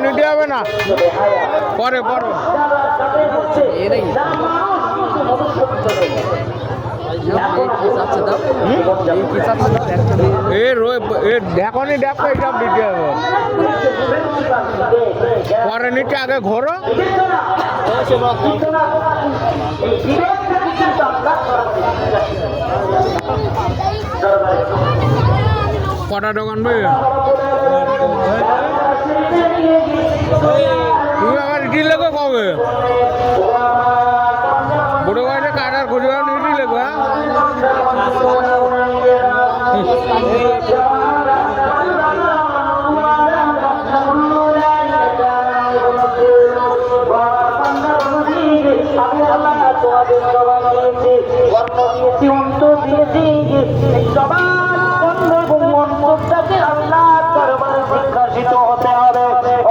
নিতে হবে না, পরে পরে দেখনি দেখো এইসব দিতে হবে, পরে নিচে আগে ঘোরো। কটা দোকান ভাই তুমি আবার দিলে কবে বুড়ো গাড়িটা কাটার খুঁজে নিয়ে দিলে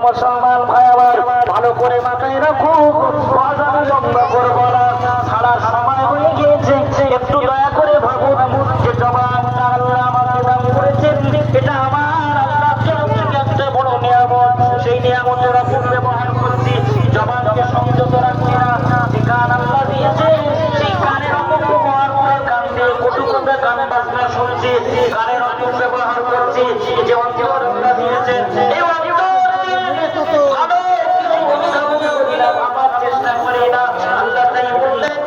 মুসলমান ভাই আবার ভালো করে মাথায় রাখো, লম্বা করবো না, ছাড়ার সময় হয়ে গিয়েছে। একটু দয়া করে ভাবুন যে জবানটা আল্লাহ আমাকে দান করেছেন, এটা আমার আল্লাহ থেকে একটা বড় নিয়ামত। সেই নিয়ামতের অপূর্ব ব্যবহার করছি, জবানকে সংযত রাখছি না। যে গান আল্লাহ দিয়েছে সেই গানের অপব্যবহার করে গান দিয়ে কটু কথা গান বাজনা শুনছি, গানের অপব্যবহার করছি। যে অন্তর আল্লাহ দিয়েছে এই চেষ্টা করি না, আল্লাহ তাই বললেন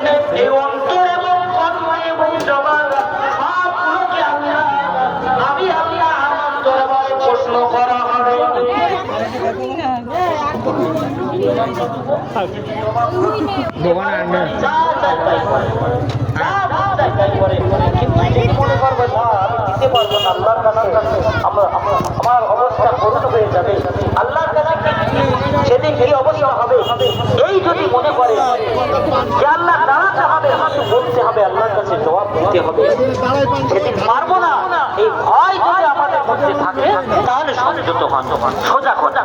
এই অন্তর এবং কর্ম এবং জবান সবগুলোকে আমি আল্লাহ আমার দরবারে প্রশ্ন করা হবে। আমার অবস্থা করুণ হয়ে যাবে, আল্লাহর কাছে সেদিন এই অবস্থা হবে। এই যদি মনে করে যে আল্লাহ দাঁড়াতে হবে, আমাকে বলতে হবে, আল্লাহর কাছে জবাব দিতে হবে, সেদিন পারবো না, এই ভয় যদি আমাদের মধ্যে থাকে তাহলে সংযত হন, সোজা কথা।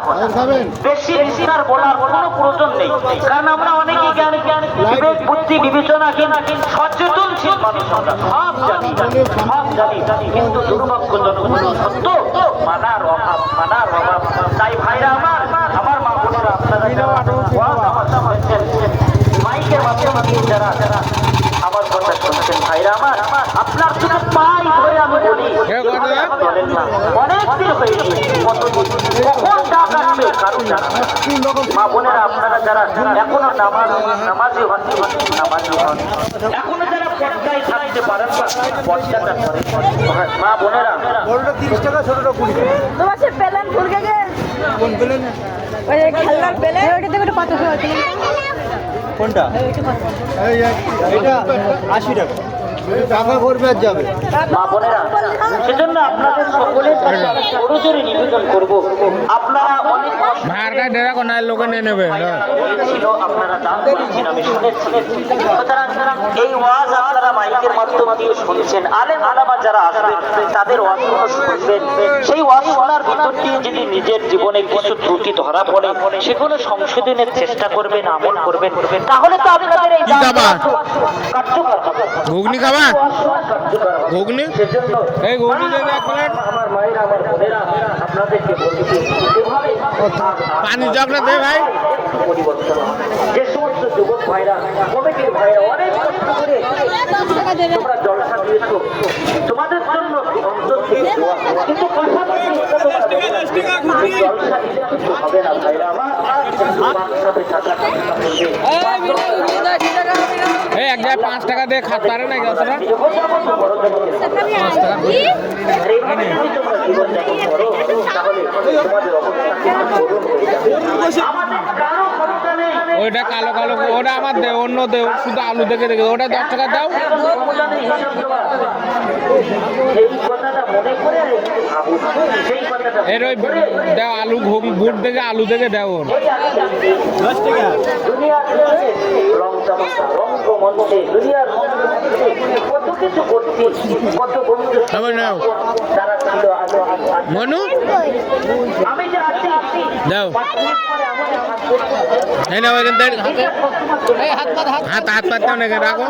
বেশি বেশি আর বলার কোনো প্রয়োজন নেই, কারণ আমরা অনেকেই জ্ঞান বিবেক বুদ্ধি বিবেচনা সচেতনশীল মানুষ, আমরা সব জানি, কিন্তু দুর্ভাগ্যজনক সত্য মানার অভাব। তাই ভাইরা আমার মা বোনেরা, আপনারা মাইকের মাধ্যমে যারা আমার কথা শুনছেন, ভাইরা আমার আপনার থেকে পাই ধরে আমি বলি, বলেন না অনেকদিন হয়ে গেছে, কখন ডাক আসবে কারণ মা বোনেরা আপনারা যারা এখনো নামাজি হন, এখনো যারা পর্দায় থাকতে পারেন না, পর্দাটা করেন। মা বোনেরা 30 টাকা, ছোটটা 20 টাকা। তোমার সে পেলেন ফুলকে গে কোন পেলেন? ওই খেলনার পেলেন, ওইটা দেখো কত হচ্ছে। কোনটা? এটা 80 টাকা। টাকা করবে আর যাবে। মা বোনেরা, সেজন্য আপনাদের সকলের কাছে জোরে নিবেদন করব, আপনারা অনেক ভাড়া দেরা কোন লোকে নিয়ে নেবে ছিল, আপনারা দান করেছেন, আমি শুনেছি। সুতরাং এই ওয়াজ আপনারা মাইকের মাধ্যমে দিয়ে শুনছেন, আলেম আলামা যারা আসবেন তাদের ওয়াজগুলো শুনবেন। সেই ওয়াজ শোনার ভিতর দিয়ে যদি নিজের জীবনে কিছু ত্রুটি ধরা পড়ে সেগুলো সংশোধনের চেষ্টা করবেন, আমল করবেন, তাহলে তো আপনাদের এই কার্যকর হবে। ঘুগনি খাবা? ঘুগনি, এই ঘুগনি দে এক প্লেট। আমার মায়েরা, আমার বোনেরা, আপনাদেরকে বলছি পানি চকলেট দে ভাই। পরিবর্তন যে সমস্ত যুবক ভাইরা, কমিটির ভাইরা অনেক কষ্ট করে তোমরা জলসা দিয়েছো, তোমাদের জন্য অন্তর থেকে দোয়া, কিন্তু পাশাপাশি জলসা দিলে কিছু হবে না ভাইরা আমার। সাথে থাকা এই এক জায়গায় 5 টাকা দিয়ে খাতে পারে না গাছটা। ওইটা কালো কালো, ওটা আমার দেও, অন্য দেও, শুধু আলু দেখে দেখে ওটা 10 টাকা দাও। এর ওই দাও আলু, বুট দেখে আলু দেখে দাও। 10 টাকা। রং তামাশা, রঙ্গমঞ্চে দুনিয়ার কত কিছু করছি, কত বন্ধু যারা ছিল আজ মনু আমি যে আছি দাও 5 মিনিট পরে আমাদের হাত করব এই নাও এখান থেকে হাত হাত পাত না রাখো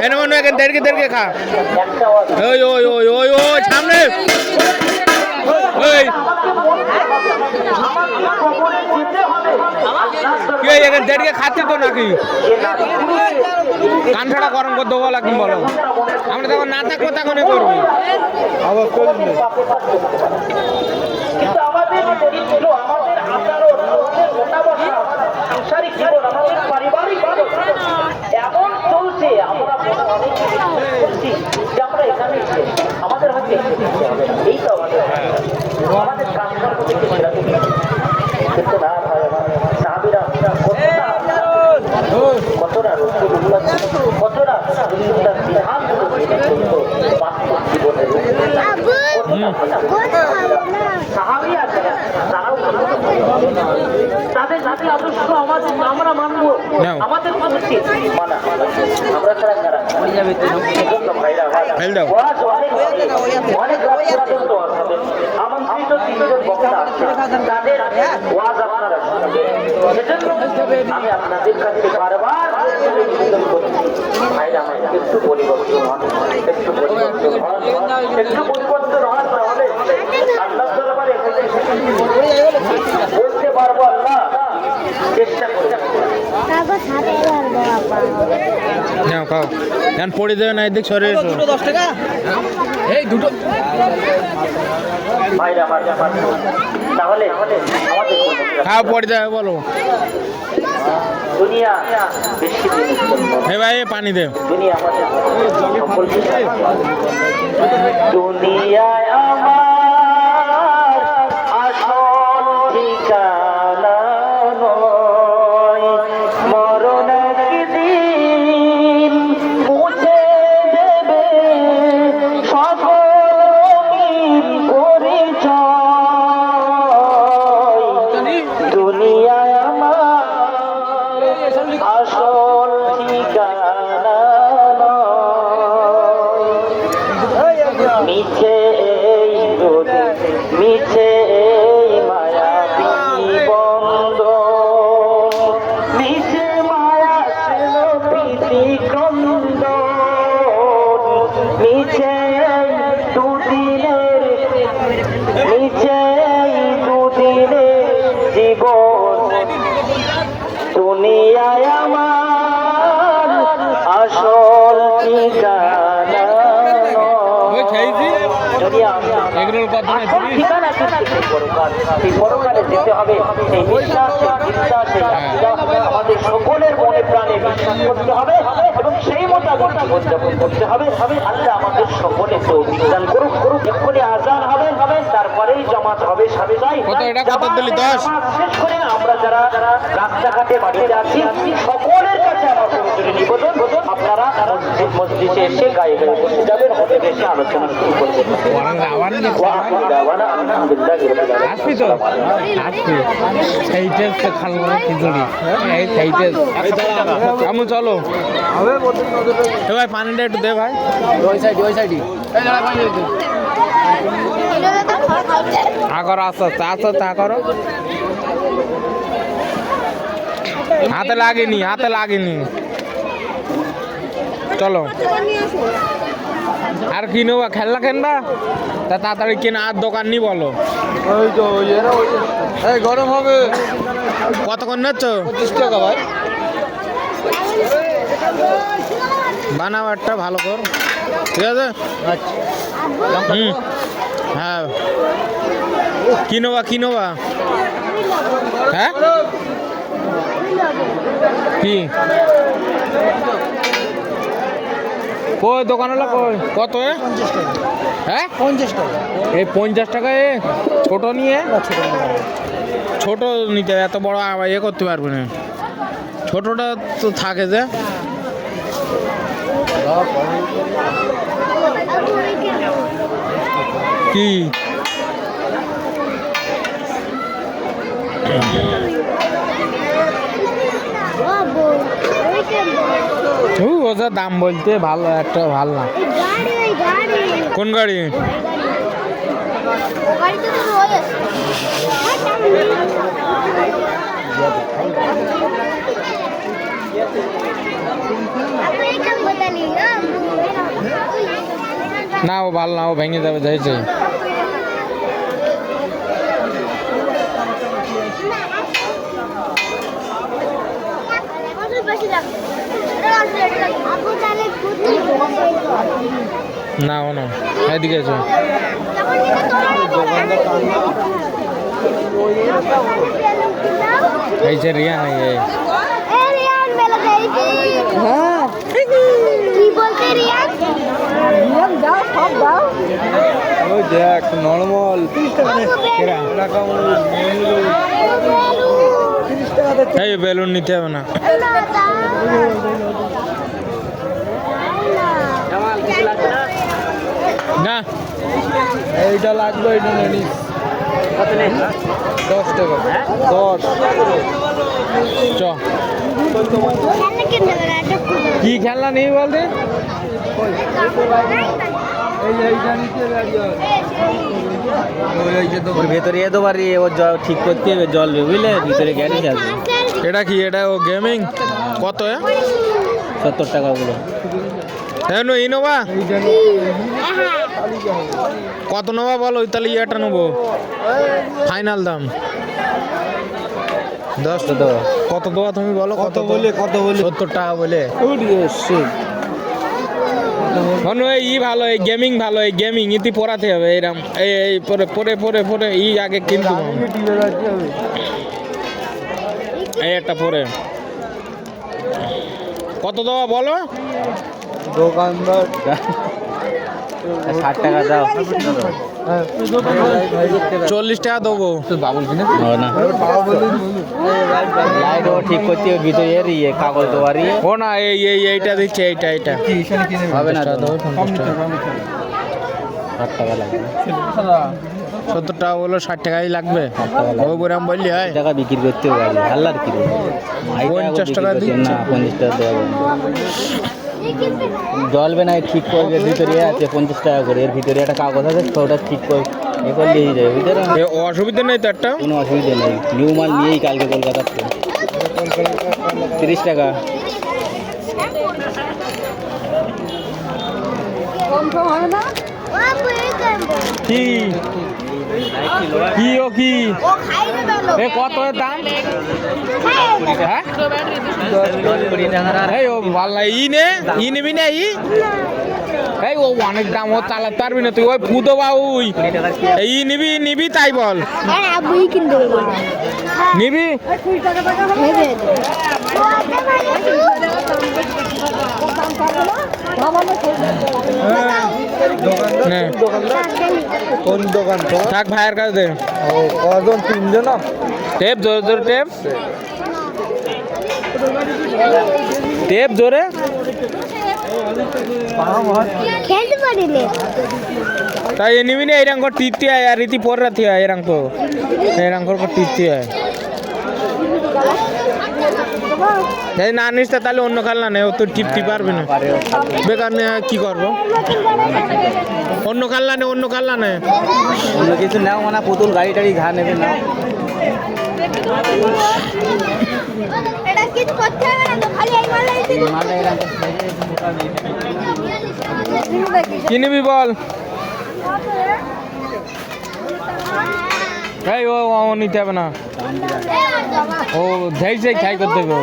এই নাও মনু এখান থেকে খা একটা ওই ওই ওই ওই ওই সামনে ওই কি ওই এখান থেকে খাচ্ছি তো নাকি কান ছাড়া গরম করে দেবো লাগবে বলো আমরা তখন না থাকবো তখন করবো আবার করবি কিন্তু আমাদের চরিত্র আমাদের আচরণ আমাদের মোটামোটা সাংসারিক জীবন আমাদের পারিবারিক জীবন এমন চলছে আমরা অনেক করছি যে আমরা এখানে আমাদের হচ্ছে এই তো আমাদের কাজকর্ম থেকে সেরকম কিন্তু না ভাই আমার সাহাবীরা কতটা কতটা রসুলতার বিধানগুলো মেনে চলতো বাস্তব জীবনে সাহাবী আছে তারাও তাদের জাতি আদর্শ আমাদের আমরা মানবো আমাদের উচিত মানা আমরা তারা যারা ভাইরা ফেল দাও অনেক পর্যন্ত আমন্ত্রিত তিনজন বক্তা আছে তাদের ওয়াজ আপনারা সেজন্য আমি আপনাদের কাছে বারবার নিবেদন করছি ভাইরা একটু পরিবর্তন হন একটু পরিবর্তন হন তাহলে আল্লাহ দরবারে বলতে পারবো আল্লাহ চেষ্টা করে নাও খাও এখন পড়ে দেবে না এদিক সরে এসো 10 টাকা এই দুটো ভাইরা তাহলে আমাদের খাও পড়ে দেবে বলো দুনিয়া বেশি দিনের জন্য হে ভাই পানি দে দুনিয়া আমাদের সকল দুনিয়ায় আমার আসল ঠিকানা নয় মরণ একদিন মুছে দেবে সকল পরিচয় দুনিয়ায় আমার আসল ঠিকানা মিছে এই রোদে মিছে এই মায়া বন্ধ মিছে মায়া ছিল প্রীতি ক্রন্দ মিছে এই দুদিনের মিছে এই দুদিনের জীবন দুনিয়ায় আমার আসল ঠিকানা ওই খাইছি এগুলোর কথা না আসল ঠিকানা কিন্তু পরকাল সেই পরকালে যেতে হবে সেই বিশ্বাস সেই আমাদের সকলের মনে প্রাণে বিশ্বাস করতে হবে এবং সেই মোতাবেক জীবনযাপন করতে হবে আল্লাহ আমাদের সকলে তৌফিক দান করুক এক্ষুনি আজান হবে তারপরেই জামাত হবে সাথে যাই কত এটা কত দিলি 10 শেষ করে আমরা যারা রাস্তাঘাটে বাড়িতে আছি সকলের কাছে আমার পবিত্র নিবেদন আপনারা মসজিদে এসে গায়ে গায়ে বসে যাবেন ওদের এসে আলোচনা শুরু করবেন আসবি তো আসবি সেইটেস খালবো খিচুড়ি এই সেইটেস কেমন চলো এ ভাই পানিটা একটু দে ভাই ওই সাইডে আগর আস্তে আস্তে তা করো হাতে লাগেনি চলো আর কিনবা খেলনা কিনবা তা তাড়াতাড়ি কিনা আর দোকান নি বলো ওই তো এই গরম হবে কতক্ষণ নিচ্ছ 25 টাকা ভাই বানাও একটা ভালো কর ঠিক আছে আচ্ছা হুম হ্যাঁ কিনোবা হ্যাঁ কি কই দোকান হলো কই কত হ্যাঁ 50 টাকা এই 50 টাকায় ছোট নিয়ে ছোট নিতে এত বড় এ করতে পারবে না ছোটটা তো থাকে যে কি ওটা দাম বলতে ভালো একটা ভালো না কোন গাড়ি গাড়িতে তো রয়ে আছে আপনি এটা বদলি না ও ভালো না, ও ভেঙে যাবে যাইছে। বেশি লাগবে আপু তাহলে না ও না, এদিকে এসো। এই যে রিয়া নাই এই রিয়ান মেলা যাইছি হ্যাঁ কি বলতে রিয়ান রিয়ান দাও সব দাও ওই দেখ নরমাল এই বেলুন নিতে হবে না। না এইটা লাগবে, এইটা নিস। 10 টাকা 10। চ কি খেলনা নেই বলতে? ওর ভেতরে এত বাড়ি ওর ঠিক করতে হবে, জল বুঝলে ভিতরে গ্যারেজ আছে। এটা কি? এটা ও গেমিং কত? 70 টাকা গুলো। হ্যাঁ ইনোভা কত নেবা বলো? তাহলে ইয়েটা নেবো, ফাইনাল দাম 10 টাকা। কত দেওয়া তুমি বলো? কত বলে 70 টাকা বলে। ই ভালো, এই গেমিং ভালো, এই গেমিং ইতি পড়াতে হবে এরম। এই পরে পরে পরে পরে ই আগে কিনতে হবে। এই একটা পরে কত দেওয়া বলো? দোকানদার 60 টাকা দাও। 40 টাকা দেবো। বাবুল কিনে না লাইট ও ঠিক করতে হবে, ভিতরে এর ইয়ে কাগজ দেওয়ার ইয়ে। ও না এইটা দিচ্ছে, এইটা হবে না, 60 টাকা লাগবে। 70 টাকা বললো, 60 টাকাই লাগবে। ও বরাম বললি হয় টাকা বিক্রি করতে হবে, আল্লাহর কি 50 টাকা না 50 টাকা দেওয়া জ্বলবে না, ঠিক করবে। ভিতরে আছে 50 টাকা করে, এর ভিতরে একটা কাগজ আছে, ওটা ঠিক করে এ করলে যাবে ভিতরে। অসুবিধা নেই তো, একটা কোনো অসুবিধা নেই। নিউ মাল নিয়েই কালকে কলকাতা 30 টাকা। কি কি ও কি ও খাই না এ কত এর দাম? হ্যাঁ 20 টাকা। এই ও ভাল্লা ই নিবি না এই ও অনেক দাম, ও চালাতে পারবি না তুই। ওই ফুদো বাউই এই নিবি তাই বল। আরে আবুই কিনতে হবে নিবি নে। কোন দোকান? থাক ভাইয়ের কাছে দে। কজন? 3 জন। টেপ জোরে জোরে টেপ জোরে। খেলতে পারিলে তাই নিবি না? এরকম করে টিপতে হয় আর রীতি পর রাতি হয়, এরকম করে টিপতে হয়। এই না নিস তাহলে অন্য খেলনা নেই, ও তো টিপতে পারবি না, বেকার নিয়ে কি করবো? অন্য খেলনা নেই। অন্য কিছু নাও, মানে পুতুল গাড়ি টাড়ি ঘা নেবে না। এটা কিছু করতে হবে না তো, খালি এই মালে কি নিবি বল? এই ও নিতে হবে না, ও যাই খাই করতে হবে।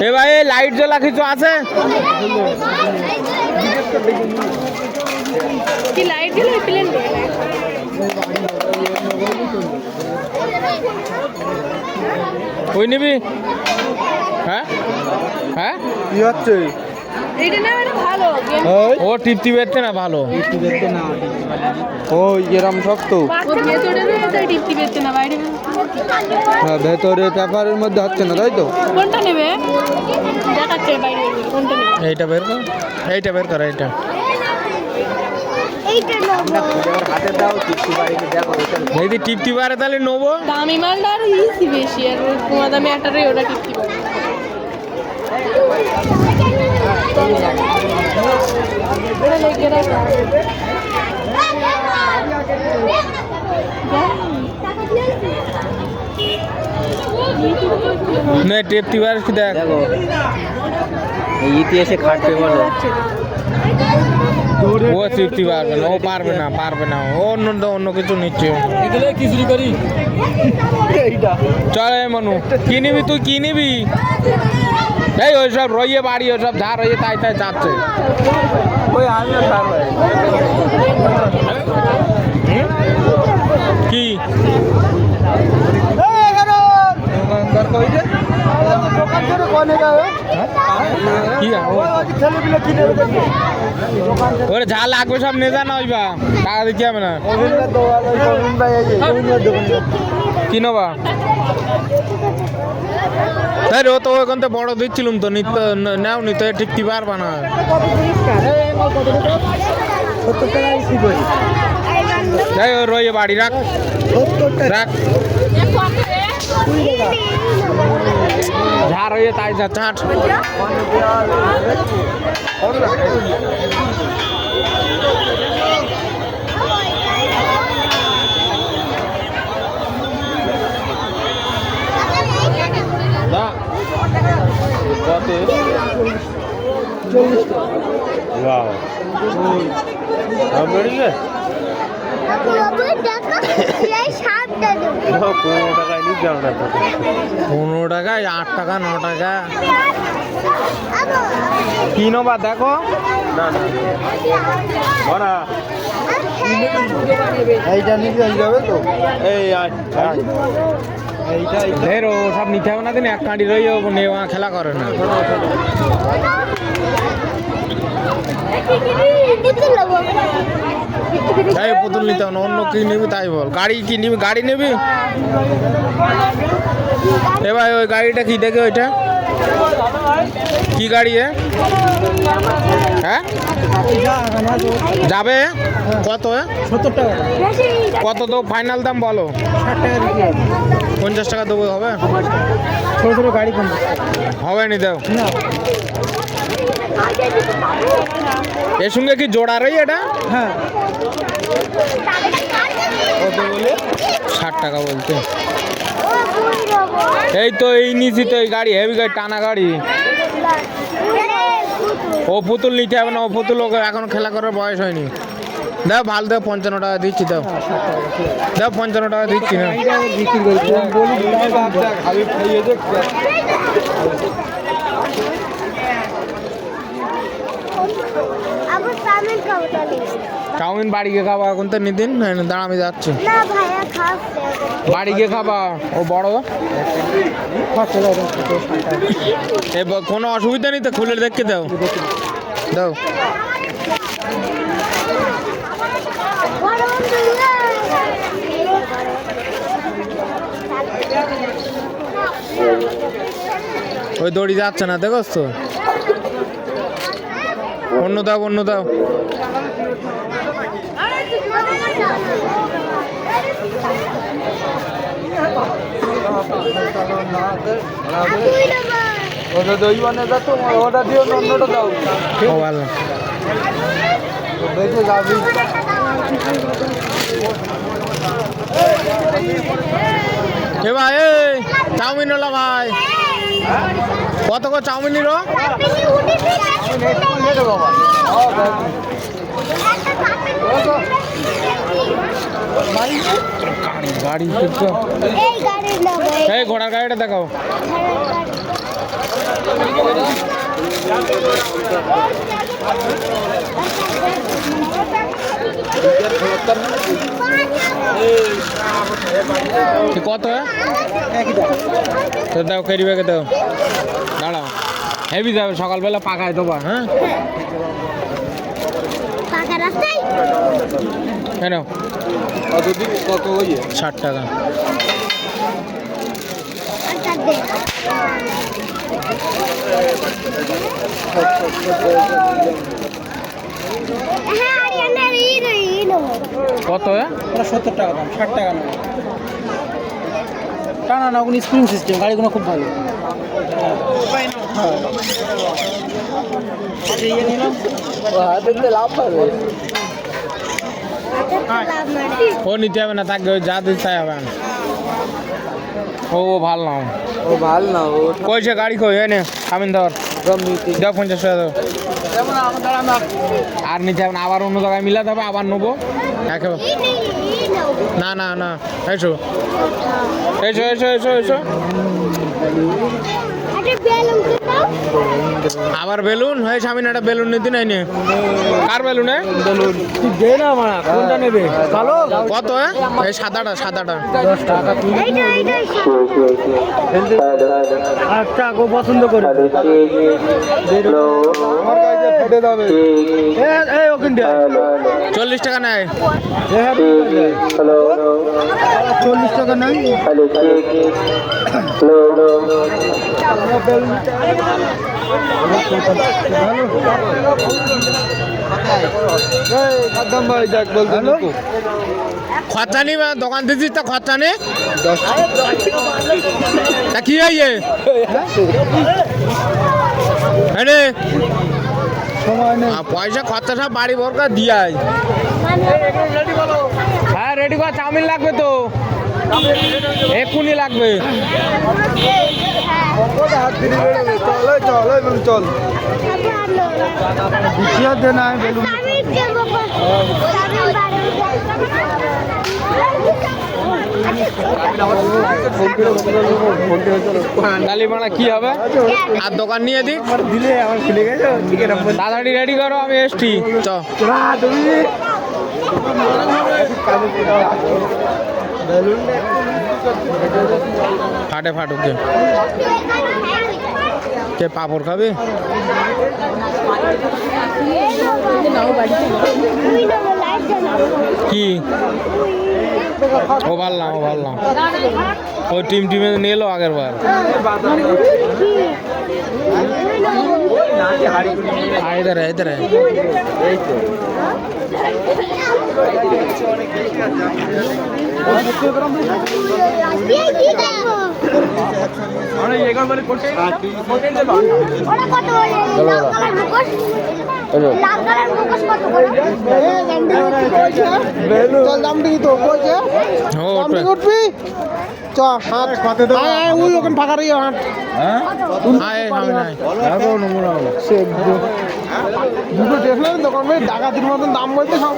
এ ভাই লাইট জ্বলা কিছু আছে? কি লাইট দিলে প্লেন ওই নিবি? হ্যাঁ হ্যাঁ কি হচ্ছে? এটা না মানে ভালো ও টিপটি বেরতে না ভালো। ও এরম শক্ত ভেতরে টিপটি বেরতে না, বাইরে ভেতরে পেপারের মধ্যে হচ্ছে না, তাই তো? কোনটা নেবে দেখাচ্ছে বাইরে কোনটা নেবে? এইটা বের কর, এইটা। এইটা নেবো। হাতে দাও টিপটি বাড়িতে দেখো যদি টিপটি পারে তাহলে নেবো। দামি মালটা আরো ইজি বেশি আর কমা দামি একটারে ওটা টিপতে পারে ওটা লেগে রাখা না টিপটি পারে কি দেখ। দেখো এই ইতিহাসে খাটবে বলো ও টিপটি পারবে না, ও পারবে না, পারবে না, ও অন্য কিছু নিচ্ছে। এগুলো কি চুরি করি চল এই মনু, কি নিবি তুই, কি নিবি? এই ওইসব রইয়ে বাড়ি, ওইসব যা রইয়ে তাই তাই যাচ্ছে। ওই আমিও সার ভাই কি কি ওরে যা লাগবে সব নিয়ে যা না, ওইবা টাকা দিতে হবে না। কি নেবা? তাই ও তো ওখান থেকে বড় দিচ্ছিলাম তো, নিতে নেও নি তো ঠিক পারবা না। যাই ও রয়ে বাড়ি রাখ রাখ, যা রয়ে তাই যা চাট। এই সাপটা দেবো। 15 টাকায় 8 টাকা 9 টাকা কি নেবা দেখো। এইটা নিতে যাবে তো এই ও সব নিতে হবে না, দিন এক কাঁড়ি রয়ে নেওয়া খেলা করে না। তাই পুতুল নিতে হবে না, অন্য কি নিবি তাই বল। গাড়ি কি নিবি? গাড়ি নিবি? এ ভাই ওই গাড়িটা কি দেখে, ওইটা কি গাড়ি? হ্যাঁ যাবে কত? 70 টাকা কত তো ফাইনাল দাম বলো? 50 টাকা দেবো হবে? ছোট ছোট গাড়ি কম হবে নি দাও। না এর সঙ্গে কি জোড়া রই এটা? হ্যাঁ কত বলে? 60 টাকা বলতে। এই তো এই নিচি তো এই গাড়ি, হেভি গাড়ি, টানা গাড়ি। ও পুতুল নিতে হবে না, ও পুতুল ওকে এখন খেলা করার বয়স হয়নি। দাও ভালো, দাও 55 টাকা দিচ্ছি, দাও দাও 55 টাকা দিচ্ছি না। বিক্রি করি চাউমিন বাড়ি গিয়ে খাবা, এখন তো নিদিন দাঁড়া আমি যাচ্ছি। না ভাইয়া খাচ্ছে। বাড়ি গিয়ে খাবা, ও বড় কোনো অসুবিধা নেই তো, খুলে দেখতে দাও দাও। ওই দড়ি যাচ্ছে না, দেখো তো। অন্য দাও, অন্য দাও। ওটা দই বানিয়ে দাও তো, ওটা দিও না, অন্যটা দাও। ও ভালো। বেঁচে যাবি এ ভাই এই চাউমিন হলো ভাই, কত করে চাউমিন নিল? গাড়ি এই ঘোড়ার গাড়িটা দেখাও। কত? তো দাও, ক্যারি ব্যাগে দাও, দাঁড়াও। হেভি যাবে সকালবেলা, পাকায় দেবা। হ্যাঁ কেন? কত 60 টাকা। হ্যাঁ আরিয়ানার এই নেবো। কত? ওটা 70 টাকা দাম, 60 টাকা নেবে। টানা না, ওগুলো স্প্রিং সিস্টেম, গাড়িগুলো খুব ভালো। লাভ পাবে। ও নিতে হবে না, থাকবে ওই যা দিতে তাই হবে। ও ভাল নাও, ও ভালো না, ও কইছে গাড়ি কই এনে আমিন ধর দাও 50 টাকা দাও। আর নিতে হবে না, আবার অন্য জায়গায় মিলাতে হবে, আবার নেবো একেবারে। না না না, এসো এসো এসো এসো এসো। আবার বেলুন হয়েছে, আমি একটা বেলুন নিতে নাই নে। কার বেলুন? দে না মারা, কোনটা নেবে? কালো কত? এই সাদাটা সাদাটা 10 টাকা। আচ্ছা, গো পছন্দ করে আমার কাছে ফেটে যাবে। এই ওখানে 40 টাকা নেয়। 40 টাকা নাই। খরচা নি দোকান দিচ্ছিস তা খরচা নে তা কি হইয়ে পয়সা খরচা সব বাড়ি ভরকা দিয়াই। হ্যাঁ রেডি কর, চাউমিন লাগবে তো, এক্ষুনি লাগবে। চল দে না বেলুন। ডালি মারা কি হবে? আর দোকান নিয়ে দিক দিলে আমার খুলে গেছে। তাড়াতাড়ি রেডি করো, আমি এসছি। চ ফাটে ফাটুক কে পাপড় খাবে? কি ও ভাল্লাম ও ভাল্লাম ওই টিমে নিয়ে এলো আগের বার। इधर है इधर है। ফাঁকা রই হাট দুটো দেখলেন দোকান ভাই ডাকাতির মতন দাম বলতে সব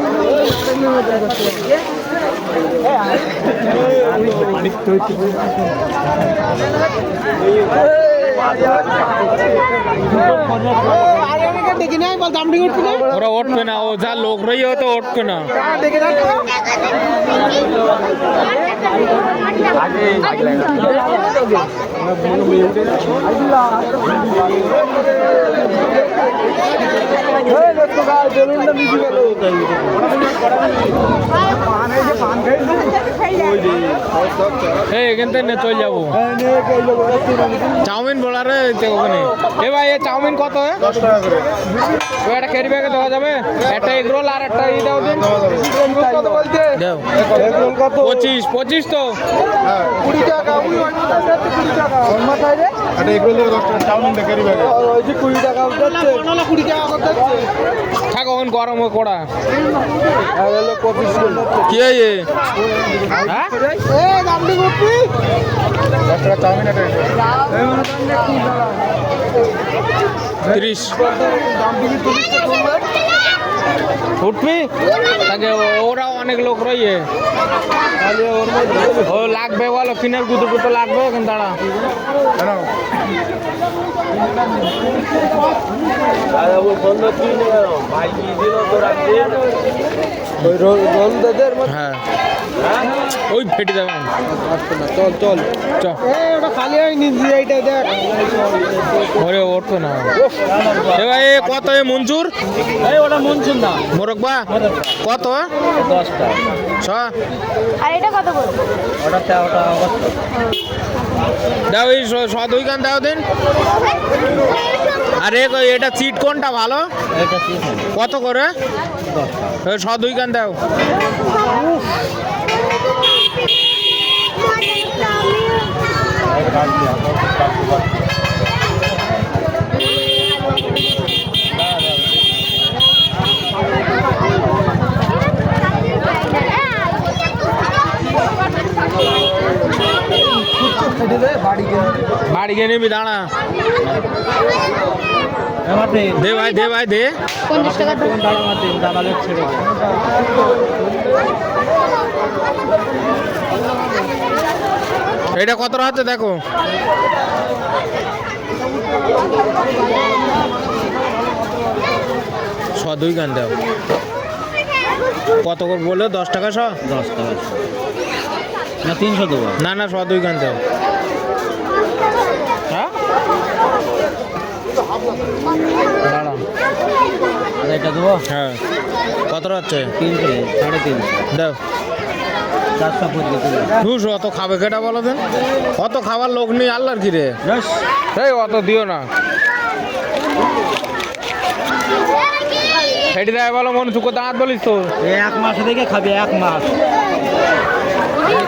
দেখি নাই বল দাম উঠবে না, ওরা উঠবে না, ও যা লোক রই তো উঠবে না। দেখে না এখান থেকে চলে যাবো। চাউমিন বলার ওখানে। এ ভাই এ চাউমিন কত? 10 টাকা করে। ও একটা ক্যারি ব্যাগে দেওয়া যাবে? একটা এগ রোল আর একটা ই দাও দিন। কত বলছে? দাও। এগ রোল কত? 25 তো। হ্যাঁ 20 টাকা। 20 টাকা। মাথায় রে? আরে এগ রোল 10 টাকা, চাউমিন দে ক্যারি ব্যাগে। ওই যে 20 টাকা যাচ্ছে। না 20 টাকা করতে যাচ্ছে। থাক ওখানে গরম ও কোড়া। আর হলো 25 কি এই? হ্যাঁ? এ দাম দি গুপি। 10 টাকা চাউমিন আছে। 30 দাম দিবি 30 টাকা। উঠবি? তাকে ওরা অনেক লোক রইয়ে। তাহলে ওর মধ্যে ও লাগবে বলো, কিনার গুতো লাগবে এখন দাঁড়া। হ্যাঁ ওই ফেটে যাবে। চল চল চ ওটা খালি হয়নি, এইটা দেখ ওরে উঠবে না। এ ভাই এ কত এ মঞ্জুর? এই ওটা মনসুন না মোরব্বা কত? 10 টাকা। ছ আর এটা কত বলবো? ওটা দাও এই দুই গান দাও দিন। আরে এটা সিট কোনটা ভালো? কত করে? 2 কান দাও। বাড়ি গিয়ে নিবি, দাঁড়া। দে ভাই, দে ভাই, দে। 50 টাকা এটা কত হচ্ছে দেখো। দুই গান দাও। কত করে বললো? 10 টাকা 10 টাকা না 300 দেবো। না না, 2 গান দাও। হ্যাঁ দাঁড়া, এটা দেবো। হ্যাঁ কত হচ্ছে? 300 350 দাও। 450 অত খাবে কেটা বলো দেন? অত খাবার লোক নেই আল্লাহর কি রে। এই অত দিও না। সেটি দেয় বলো, মনে চুকো দাঁত বলিস তো। 1 মাস থেকে খাবি, 1 মাস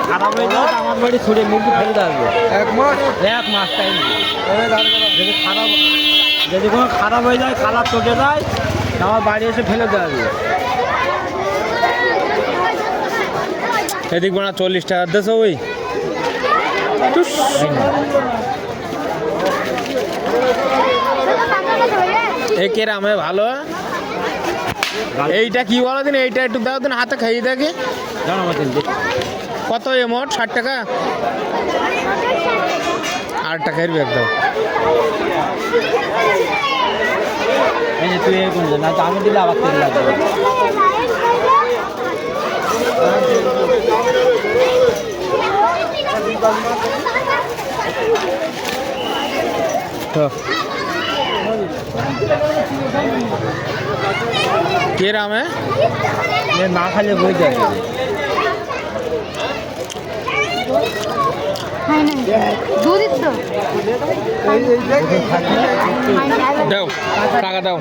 খারাপ হয়ে যাও আমার বাড়ি ছুড়ে মুরগি ফেলে আসবে। 1 মাস টাইম। যদি কোনো খারাপ হয়ে যায়, খারাপ চোখে যায়, আমার বাড়ি এসে ফেলে দেওয়া হবে। এদিক বোনা 40 টাকা দেছো ওই। এই কেরামে ভালো। এইটা কি বলো দিন, এইটা একটু দাও দিন, হাতে খাইয়ে দেখে। কত মোট? 60 টাকা। 8 টাকার ব্যাগ দাও। তুই এরকম না, আমি দিলে আবার তেল লাগবে। কেরাম না খালে বই যাবে। দাও টাকা দাও।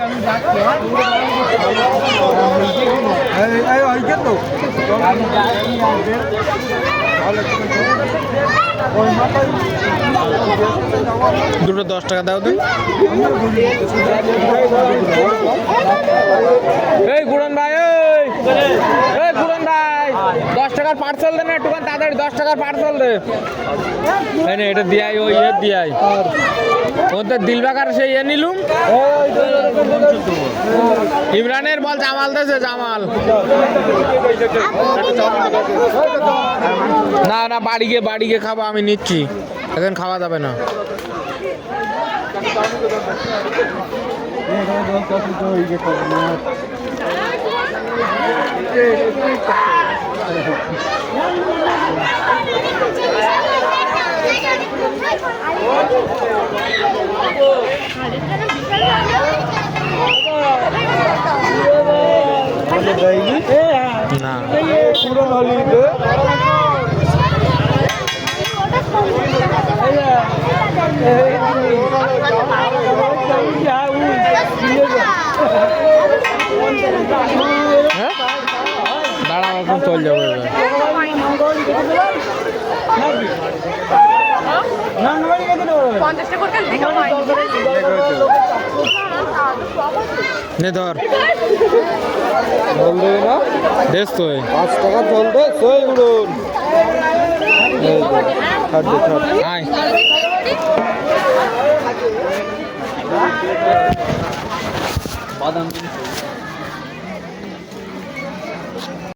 দুটো 10 টাকা দাও তো। এই গুড়ন ভাই, এই গুড়ন ভাই, 10 টাকার পার্সেল দে না, একটু তাড়াতাড়ি 10 টাকার পার্সেল দে। এটা দিয়াই, ওই দিয়াই ওদের দিলবাকার সেই নিলুম। ইমরানের বল জামাল দেছে, জামাল। না না, বাড়ি গিয়ে খাবো, আমি নিচ্ছি, এখন খাওয়া যাবে না। না দাঁড়া, এখন চল যাবো। নে ধর, দেশ তো 5 টাকা চলবে। সই উড়ুন আয়। বাদাম